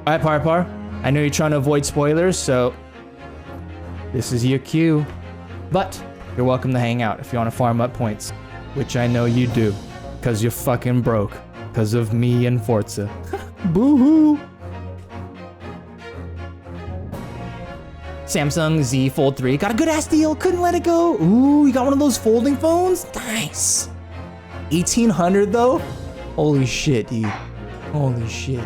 Alright, Parpar. I know you're trying to avoid spoilers, so this is your cue. But you're welcome to hang out if you want to farm up points, which I know you do, because you're fucking broke, because of me and Forza. Boo-hoo! Samsung Z Fold 3, got a good ass deal, couldn't let it go. Ooh, you got one of those folding phones? Nice. 1800 though? Holy shit, dude. Holy shit.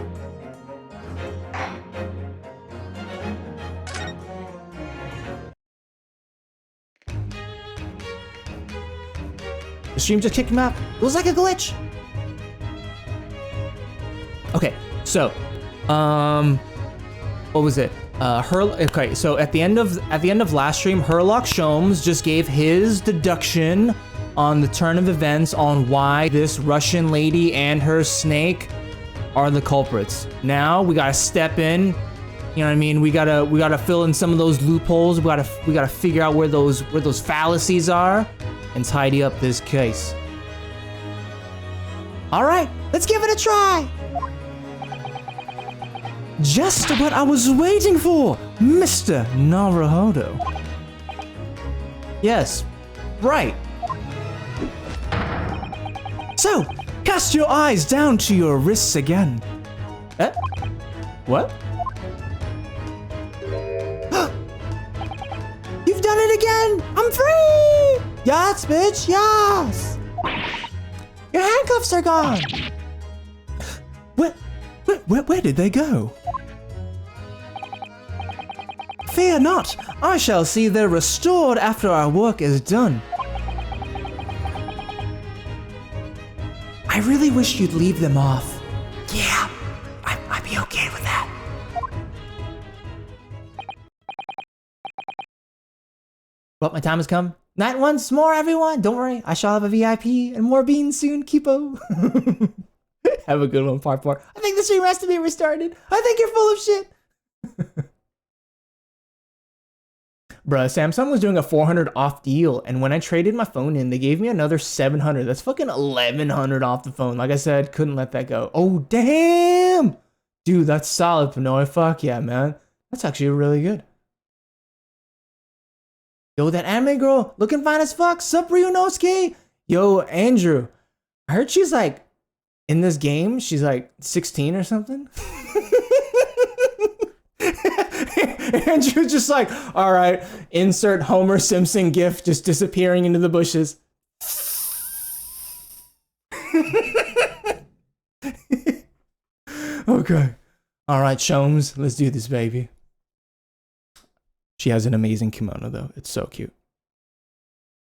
The stream just kicked him out. It was like a glitch. Okay, so, what was it? Okay, so at the end of last stream, Herlock Sholmes just gave his deduction on the turn of events on why this Russian lady and her snake are the culprits. Now we gotta step in. You know what I mean? We gotta fill in some of those loopholes. We gotta figure out where those fallacies are and tidy up this case. All right, let's give it a try. Just what I was waiting for, Mr. Naruhodo. Yes, right. So, cast your eyes down to your wrists again. What? You've done it again! I'm free! Yes, bitch, yes! Your handcuffs are gone! Where did they go? Fear not, I shall see they're restored after our work is done. I really wish you'd leave them off. Yeah, I'd be okay with that. Well, my time has come. Night once more, everyone. Don't worry, I shall have a VIP and more beans soon, Kipo. Have a good one, Parpar. I think the stream has to be restarted. I think you're full of shit. Bruh, Samsung was doing a 400 off deal, and when I traded my phone in, they gave me another 700. That's fucking 1100 off the phone. Like I said, couldn't let that go. Oh, damn! Dude, that's solid, Pinoy. Fuck yeah, man. That's actually really good. Yo, that anime girl, looking fine as fuck. Sup, Ryunosuke? Yo, Andrew. I heard she's like, in this game, she's like 16 or something. Andrew's just like, all right, insert Homer Simpson gif just disappearing into the bushes. Okay. All right, Sholmes, let's do this, baby. She has an amazing kimono, though. It's so cute.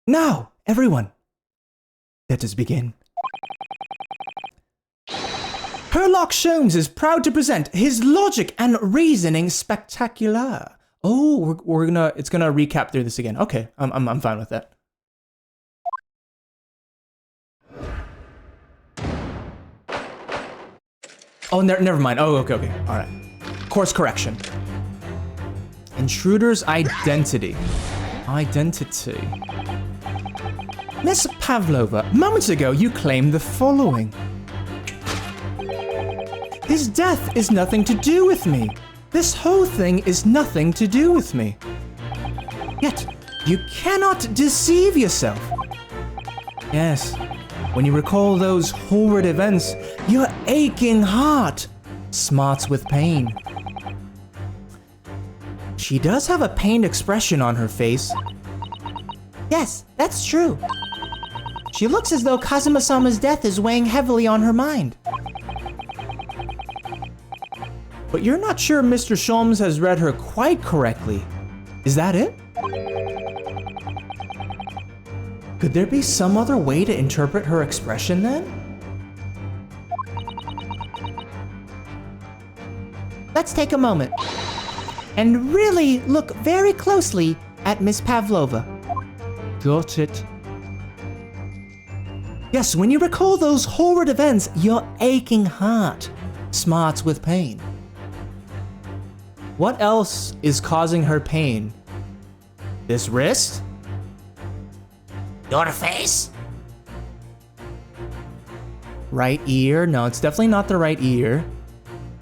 Now, everyone, let us begin. Herlock Sholmes is proud to present his logic and reasoning spectacular. Oh, it's gonna recap through this again. Okay, I'm fine with that. Oh, never mind. Oh, okay. All right. Course correction. Intruder's identity. Miss Pavlova, moments ago you claimed the following. His death is nothing to do with me. This whole thing is nothing to do with me. Yet, you cannot deceive yourself. Yes, when you recall those horrid events, your aching heart smarts with pain. She does have a pained expression on her face. Yes, that's true. She looks as though Kazuma-sama's death is weighing heavily on her mind. But you're not sure Mr. Sholmes has read her quite correctly. Is that it? Could there be some other way to interpret her expression then? Let's take a moment and really look very closely at Miss Pavlova. Got it. Yes, when you recall those horrid events, your aching heart smarts with pain. What else is causing her pain? This wrist? Your face? Right ear? No, it's definitely not the right ear.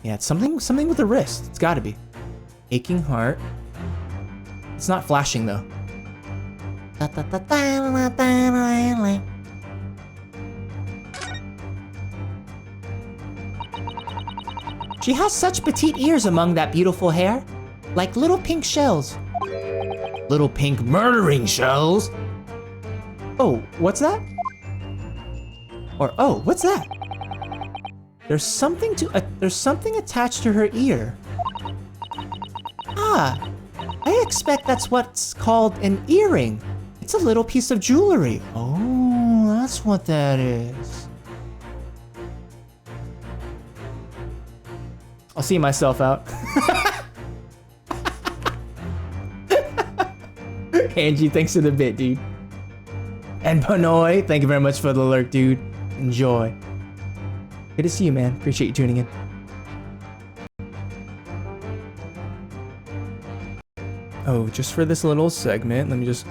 Yeah, it's something with the wrist. It's gotta be. Aching heart. It's not flashing though. She has such petite ears among that beautiful hair, like little pink shells. Little pink murdering shells? Oh, what's that? Or, oh, what's that? There's something attached to her ear. Ah, I expect that's what's called an earring. It's a little piece of jewelry. Oh, that's what that is. I'll see myself out. Angie, thanks for the bit, dude. And Panoy, thank you very much for the lurk, dude. Enjoy. Good to see you, man. Appreciate you tuning in. Oh, just for this little segment, let me just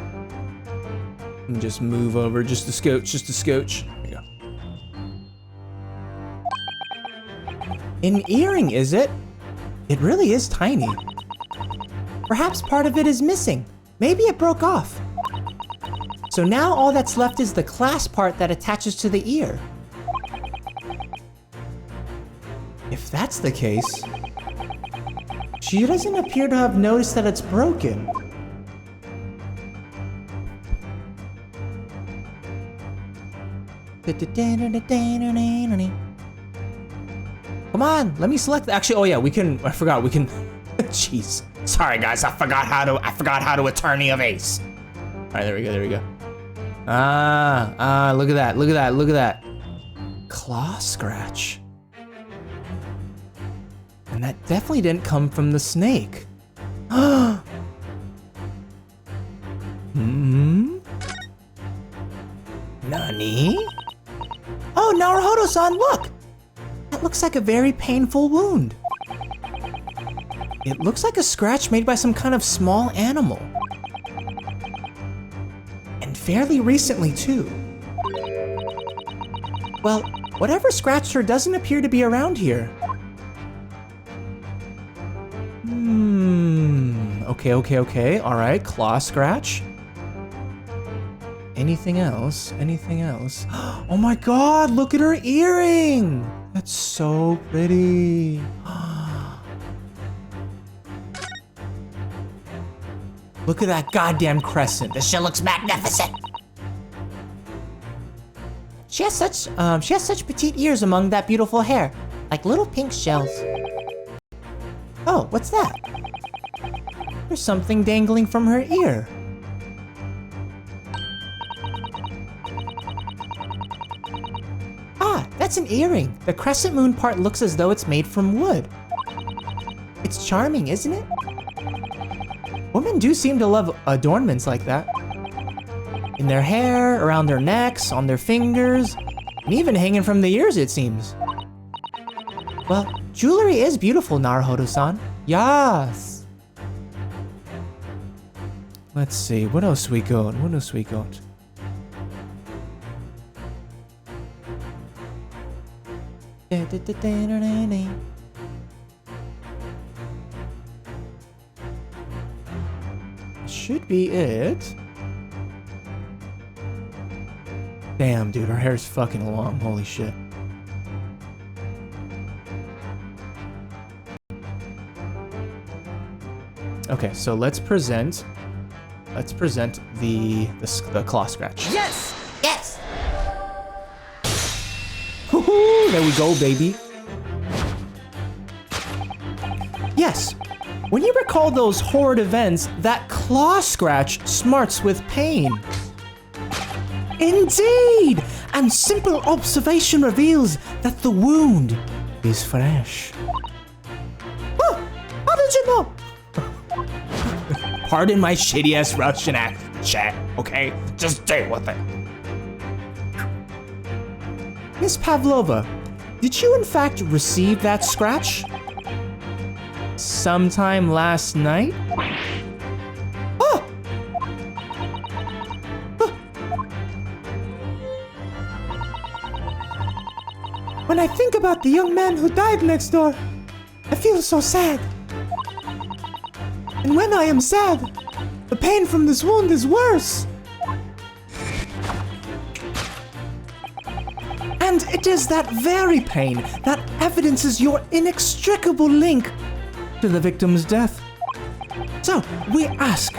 move over just a scotch. There you go. An earring, is it? It really is tiny. Perhaps part of it is missing. Maybe it broke off. So now all that's left is the clasp part that attaches to the ear. If that's the case, she doesn't appear to have noticed that it's broken. Come on, let me select. Actually, oh yeah, we can. I forgot we can. Jeez, sorry guys, I forgot how to attorney of ace. All right, there we go. Look at that. Claw scratch. And that definitely didn't come from the snake. Nani? Oh, Naruhodo-san, look! That looks like a very painful wound. It looks like a scratch made by some kind of small animal. And fairly recently, too. Well, whatever scratched her doesn't appear to be around here. Okay. All right, claw scratch. Anything else? Oh my god, look at her earring! That's so pretty. Look at that goddamn crescent. This shit looks magnificent. She has such petite ears among that beautiful hair, like little pink shells. Oh, what's that? There's something dangling from her ear. Ah, that's an earring. The crescent moon part looks as though it's made from wood. It's charming, isn't it? Women do seem to love adornments like that. In their hair, around their necks, on their fingers, and even hanging from the ears, it seems. Well, jewelry is beautiful, Naruhodo-san. Yes. Let's see, what else we got? Should be it. Damn, dude, her hair's fucking long. Holy shit. Okay, so let's present the claw scratch. Yes! Yes! Woohoo! There we go, baby. Yes. When you recall those horrid events, that claw scratch smarts with pain. Indeed! And simple observation reveals that the wound is fresh. Oh, how did you know? Pardon my shitty-ass Russian accent, chat, okay? Just deal with it. Miss Pavlova, did you in fact receive that scratch? Sometime last night? Oh! When I think about the young man who died next door, I feel so sad. And when I am sad, the pain from this wound is worse. And it is that very pain that evidences your inextricable link to the victim's death. So, we ask,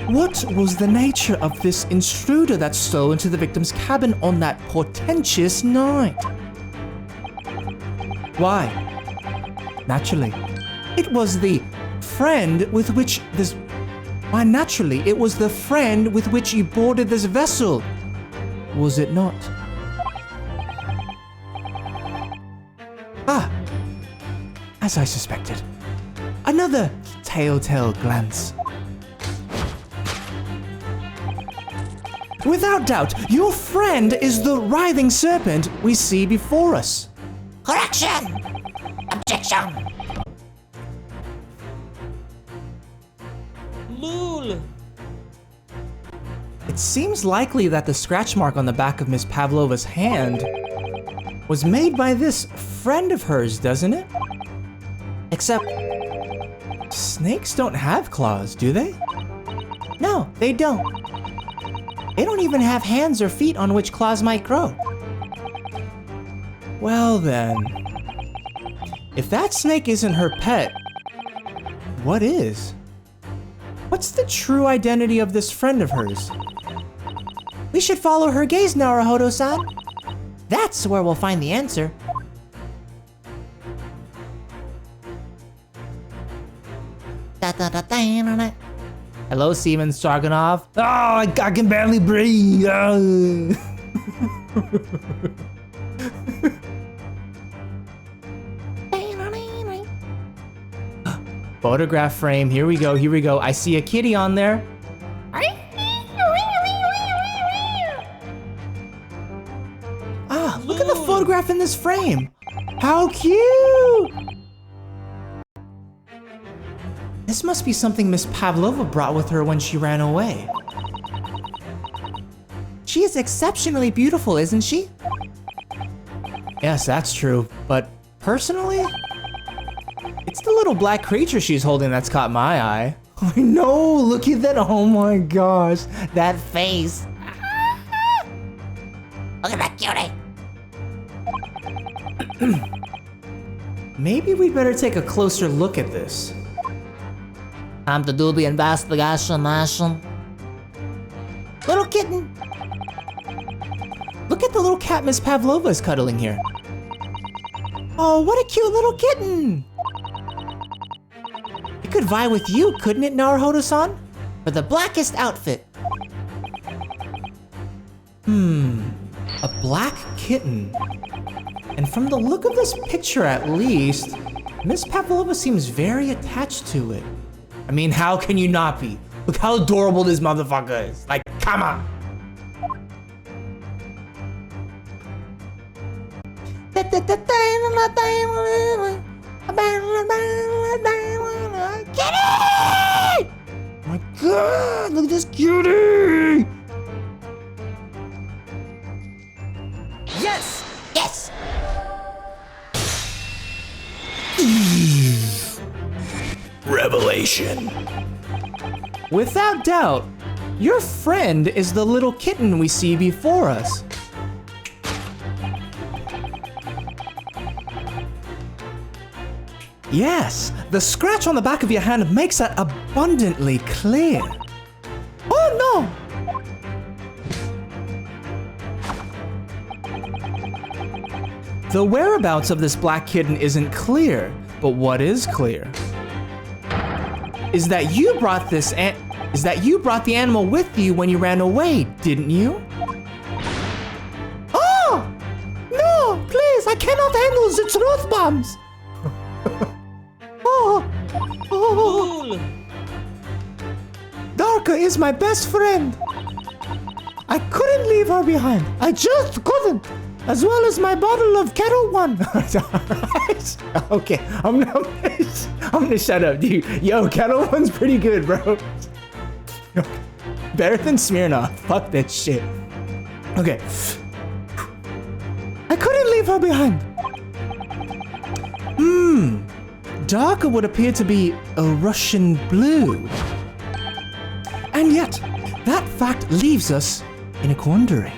what was the nature of this intruder that stole into the victim's cabin on that portentous night? Why? Naturally, it was the friend with which this... Why, naturally, it was the friend with which you boarded this vessel. Was it not? Ah, as I suspected. Another telltale glance. Without doubt, your friend is the writhing serpent we see before us. Correction! Objection! Lul! It seems likely that the scratch mark on the back of Miss Pavlova's hand was made by this friend of hers, doesn't it? Except, snakes don't have claws, do they? No, they don't. They don't even have hands or feet on which claws might grow. Well then, if that snake isn't her pet, what is? What's the true identity of this friend of hers? We should follow her gaze, Naruhodo-san. That's where we'll find the answer. Hello, Seaman Starganov. Oh, I can barely breathe. Photograph frame. Here we go. Here we go. I see a kitty on there. Ah, look at the photograph in this frame. How cute! This must be something Miss Pavlova brought with her when she ran away. She is exceptionally beautiful, isn't she? Yes, that's true, but personally, it's the little black creature she's holding that's caught my eye. I know, look at that, oh my gosh, that face. Look at that cutie! Maybe we'd better take a closer look at this. Time to do the investigation. Little kitten! Look at the little cat Miss Pavlova is cuddling here. Oh, what a cute little kitten! It could vie with you, couldn't it, Naruhodo-san? For the blackest outfit. A black kitten. And from the look of this picture at least, Miss Pavlova seems very attached to it. I mean, how can you not be? Look how adorable this motherfucker is. Like, come on. Kitty! Oh my god, look at this cutie! Yes! Yes! Revelation. Without doubt, your friend is the little kitten we see before us. Yes, the scratch on the back of your hand makes that abundantly clear. Oh no! The whereabouts of this black kitten isn't clear, but what is clear is that you brought the animal with you when you ran away, didn't you? Oh! No, please, I cannot handle the truth bombs. Oh. Darka is my best friend. I couldn't leave her behind. I just couldn't. As well as my bottle of Kettle One. Okay, I'm gonna shut up, dude. Yo, Kettle One's pretty good, bro. Better than Smirnoff. Fuck that shit. Okay. I couldn't leave her behind. darker would appear to be a Russian blue. And yet, that fact leaves us in a quandary.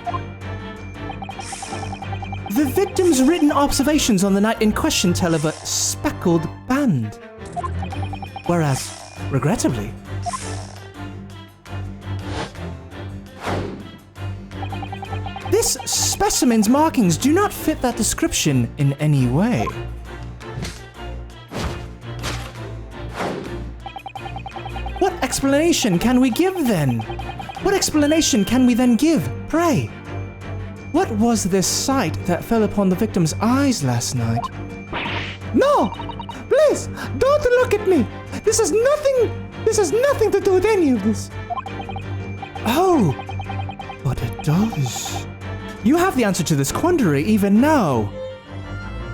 The victim's written observations on the night in question tell of a speckled band. Whereas, regrettably, this specimen's markings do not fit that description in any way. What explanation can we give then? What explanation can we then give, pray? What was this sight that fell upon the victim's eyes last night? No! Please, don't look at me! This has nothing to do with any of this. Oh, but it does. You have the answer to this quandary even now.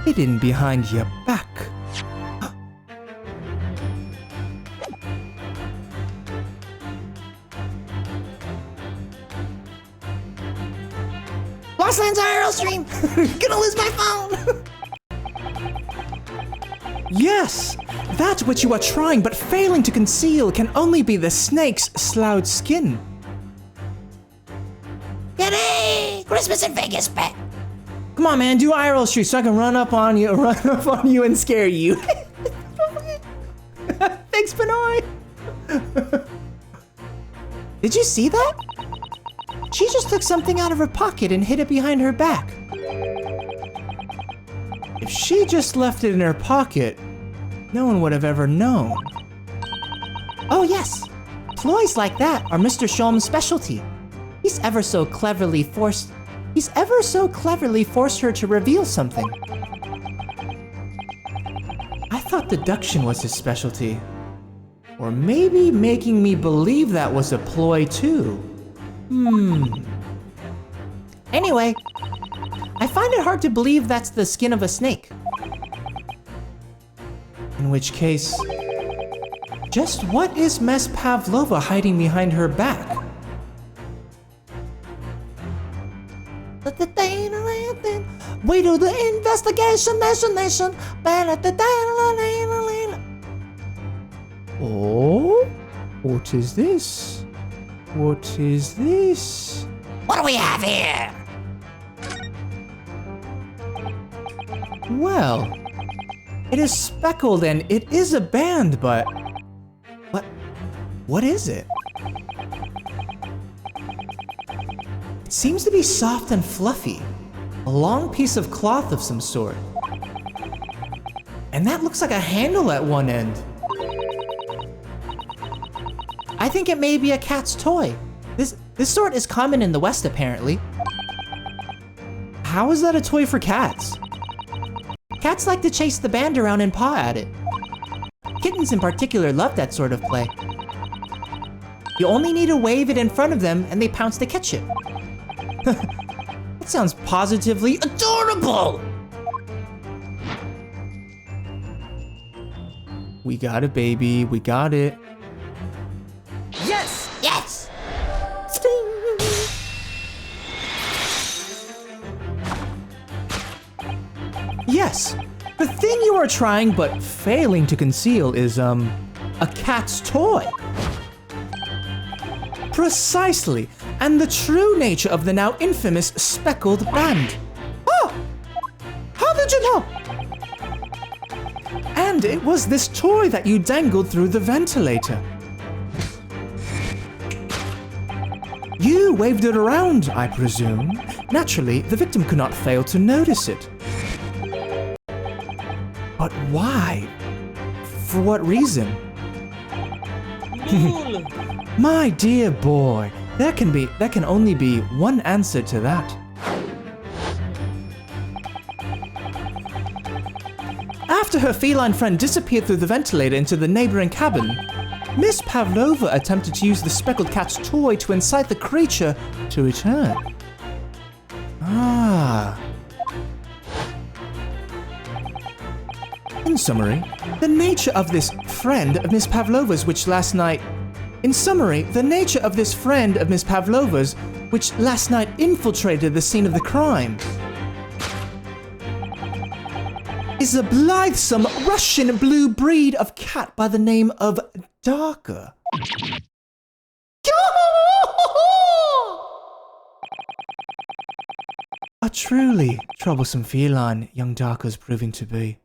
Hidden behind your back. Lost the entire Earl stream. Gonna lose my phone. Yes, that which you are trying but failing to conceal can only be the snake's sloughed skin. Yay! Christmas in Vegas, bet. Come on, man, do IRL street so I can run up on you and scare you. Thanks, Benoit. Did you see that? She just took something out of her pocket and hid it behind her back. If she just left it in her pocket, no one would have ever known. Oh yes, ploys like that are Mr. Shom's specialty. He's ever so cleverly forced her to reveal something. I thought deduction was his specialty. Or maybe making me believe that was a ploy too. Anyway, I find it hard to believe that's the skin of a snake. In which case, just what is Miss Pavlova hiding behind her back? We do the investigation, nation. Oh? What is this? What is this? What do we have here? Well, it is speckled and it is a band, but what is it? It seems to be soft and fluffy. A long piece of cloth of some sort. And that looks like a handle at one end. I think it may be a cat's toy. This sort is common in the West, apparently. How is that a toy for cats? Cats like to chase the band around and paw at it. Kittens in particular love that sort of play. You only need to wave it in front of them and they pounce to catch it. That sounds positively adorable! We got it, baby. We got it. Yes! Yes! Yes, the thing you are trying but failing to conceal is, a cat's toy. Precisely, and the true nature of the now infamous speckled band. Oh! How did you know? And it was this toy that you dangled through the ventilator. You waved it around, I presume. Naturally, the victim could not fail to notice it. But why? For what reason? My dear boy, there can only be one answer to that. After her feline friend disappeared through the ventilator into the neighboring cabin, Miss Pavlova attempted to use the speckled cat's toy to incite the creature to return. In summary, the nature of this friend of Miss Pavlova's which last night infiltrated the scene of the crime. is a blithesome Russian blue breed of cat by the name of Darker. A truly troublesome feline young Darker's proving to be.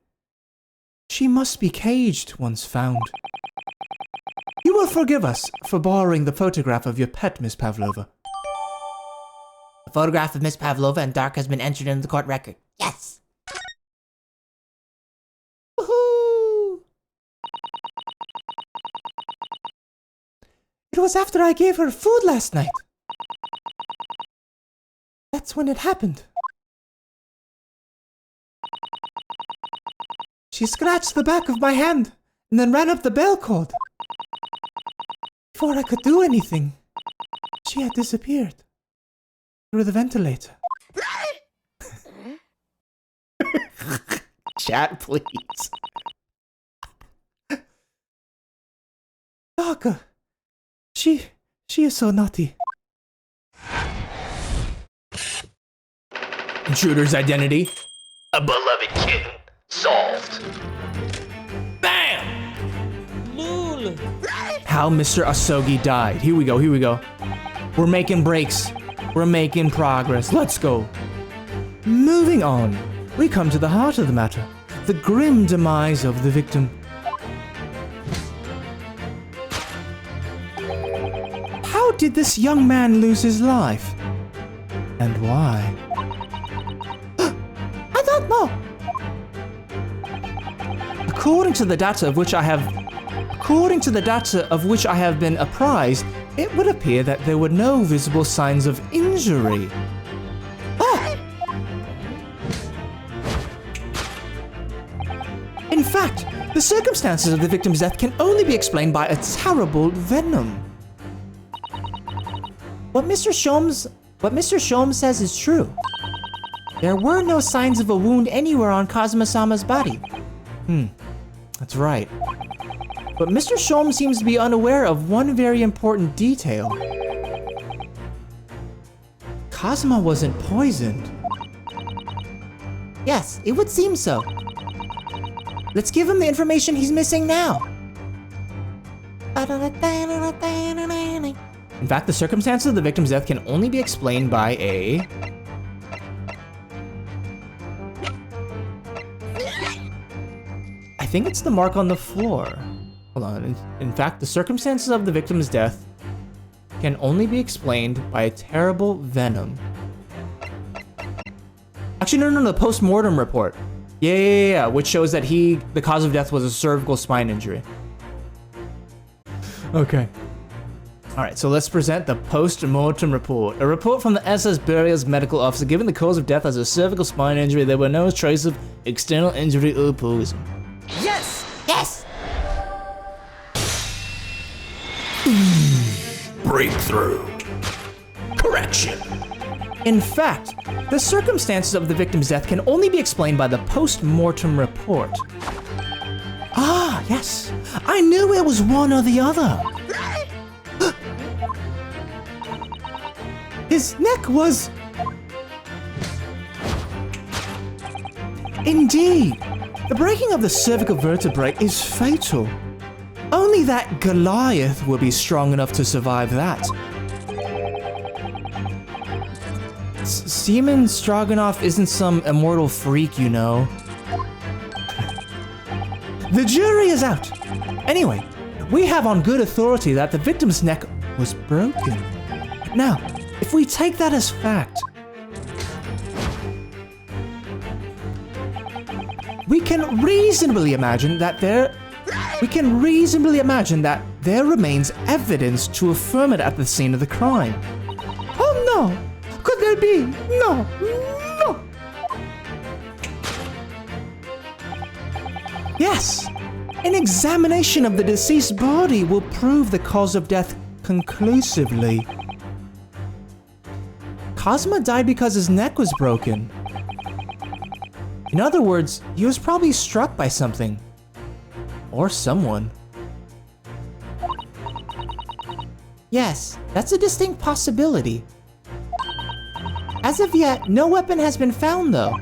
She must be caged once found. You will forgive us for borrowing the photograph of your pet, Miss Pavlova. The photograph of Miss Pavlova and Dark has been entered into the court record. Yes! Woohoo! It was after I gave her food last night. That's when it happened. She scratched the back of my hand and then ran up the bell cord. Before I could do anything, she had disappeared through the ventilator. Chat, please. Darker. She is so naughty. Intruder's identity. A beloved kitten. Solved. Bam! Lul. How Mr. Asogi died. Here we go. We're making breaks. We're making progress. Let's go. Moving on, we come to the heart of the matter. The grim demise of the victim. How did this young man lose his life? And why? I don't know. According to the data of which I have been apprised, it would appear that there were no visible signs of injury. Oh! In fact, the circumstances of the victim's death can only be explained by a terrible venom. What Mr. Sholmes says is true. There were no signs of a wound anywhere on Kazuma-sama's body. That's right. But Mr. Sholmes seems to be unaware of one very important detail. Kazuma wasn't poisoned. Yes, it would seem so. Let's give him the information he's missing now. In fact, the circumstances of the victim's death can only be explained by a... I think it's the mark on the floor. Hold on. In fact, the circumstances of the victim's death can only be explained by a terrible venom. Actually, no, the post-mortem report. Yeah, which shows that the cause of death was a cervical spine injury. Okay. Alright, so let's present the post-mortem report. A report from the SS Burial's medical officer giving the cause of death as a cervical spine injury. There were no traces of external injury or poison. Yes! Yes! Breakthrough. Correction. In fact, the circumstances of the victim's death can only be explained by the post-mortem report. Ah, yes. I knew it was one or the other. His neck was... Indeed. The breaking of the cervical vertebrae is fatal. Only that Goliath will be strong enough to survive that. Seaman Stroganoff isn't some immortal freak, you know. The jury is out. Anyway, we have on good authority that the victim's neck was broken. Now, if we take that as fact, we can reasonably imagine that there remains evidence to affirm it at the scene of the crime. Oh no! Could there be? No! Yes! An examination of the deceased body will prove the cause of death conclusively. Kazuma died because his neck was broken. In other words, he was probably struck by something. Or someone. Yes, that's a distinct possibility. As of yet, no weapon has been found though.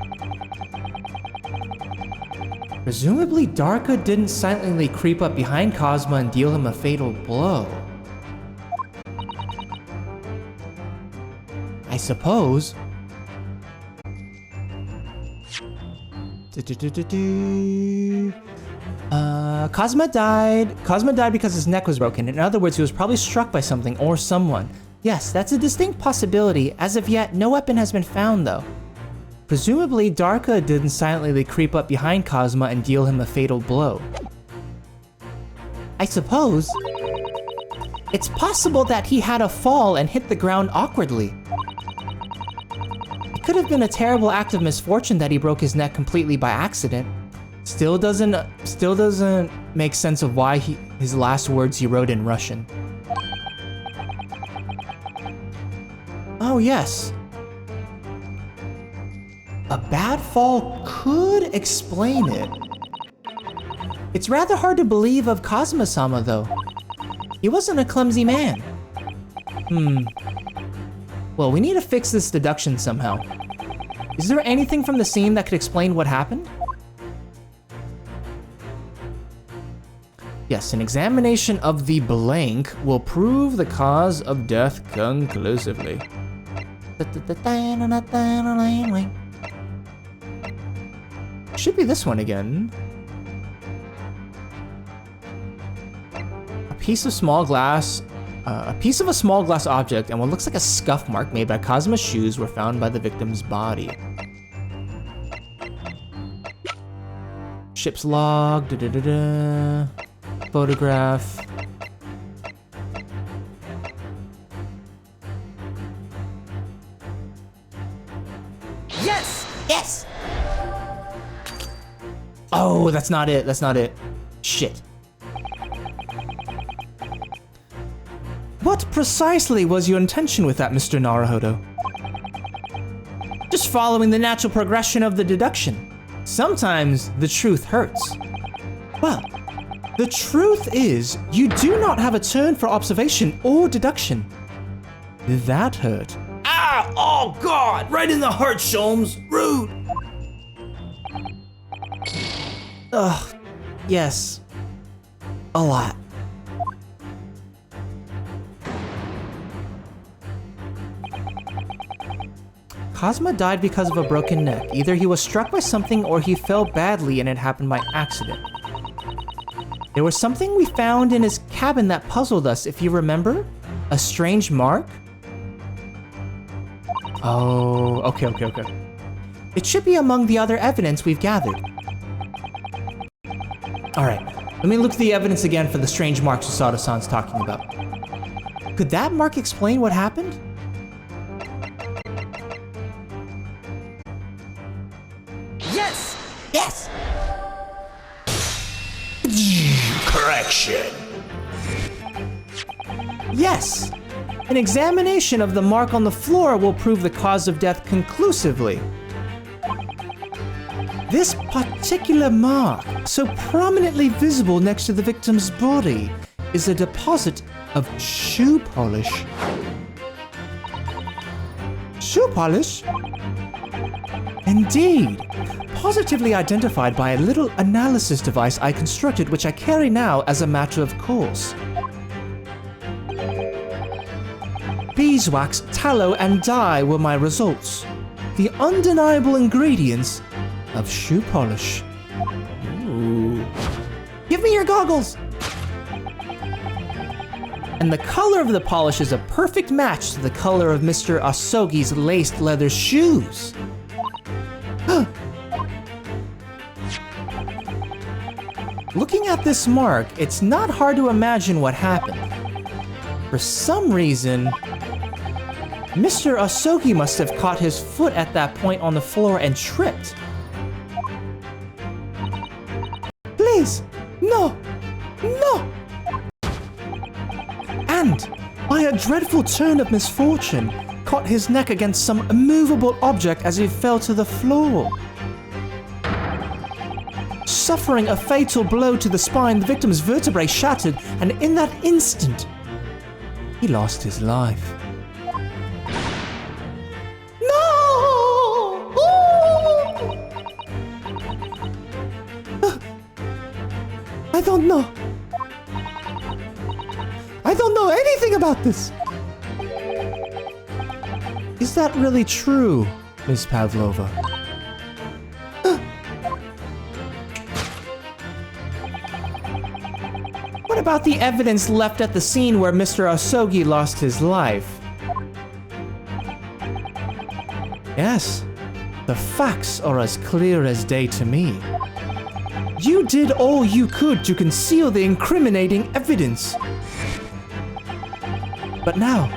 Presumably, Darka didn't silently creep up behind Cosma and deal him a fatal blow. I suppose. Cosma died. Cosma died because his neck was broken. In other words, he was probably struck by something or someone. Yes, that's a distinct possibility. As of yet, no weapon has been found, though. Presumably, Darka didn't silently creep up behind Cosma and deal him a fatal blow. I suppose. It's possible that he had a fall and hit the ground awkwardly. It could have been a terrible act of misfortune that he broke his neck completely by accident. Still doesn't make sense of why his last words he wrote in Russian. Oh yes. A bad fall could explain it. It's rather hard to believe of Kazuma-sama though. He wasn't a clumsy man. Well, we need to fix this deduction somehow. Is there anything from the scene that could explain what happened? Yes, an examination of the blank will prove the cause of death conclusively. Should be this one again. A piece of a small glass object and what looks like a scuff mark made by Cosma's shoes were found by the victim's body. Ship's log, photograph. Yes! Yes! Oh, that's not it. That's not it. Shit. What precisely was your intention with that, Mr. Naruhodo? Just following the natural progression of the deduction. Sometimes the truth hurts. Well, the truth is, you do not have a turn for observation or deduction. That hurt. Ah! Oh God! Right in the heart, Sholmes. Rude. Ugh, yes. A lot. Cosma died because of a broken neck. Either he was struck by something or he fell badly and it happened by accident. There was something we found in his cabin that puzzled us, if you remember? A strange mark? Oh, okay. It should be among the other evidence we've gathered. Alright, let me look at the evidence again for the strange marks Susato-san's talking about. Could that mark explain what happened? Yes! Yes! Correction. Yes! An examination of the mark on the floor will prove the cause of death conclusively. This particular mark, so prominently visible next to the victim's body, is a deposit of shoe polish. Shoe polish? Indeed. Positively identified by a little analysis device I constructed, which I carry now as a matter of course. Beeswax, tallow, and dye were my results. The undeniable ingredients of shoe polish. Ooh. Give me your goggles! And the color of the polish is a perfect match to the color of Mr. Asogi's laced leather shoes. Looking at this mark, it's not hard to imagine what happened. For some reason, Mr. Asogi must have caught his foot at that point on the floor and tripped. Please! No! No! And, by a dreadful turn of misfortune, caught his neck against some immovable object as he fell to the floor. Suffering a fatal blow to the spine, the victim's vertebrae shattered, and in that instant, he lost his life. No! don't know. I don't know anything about this. Is that really true, Miss Pavlova? What about the evidence left at the scene where Mr. Asogi lost his life? Yes, the facts are as clear as day to me. You did all you could to conceal the incriminating evidence. But now,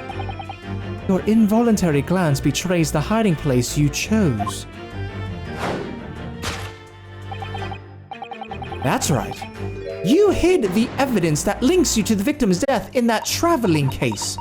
your involuntary glance betrays the hiding place you chose. That's right. You hid the evidence that links you to the victim's death in that traveling case.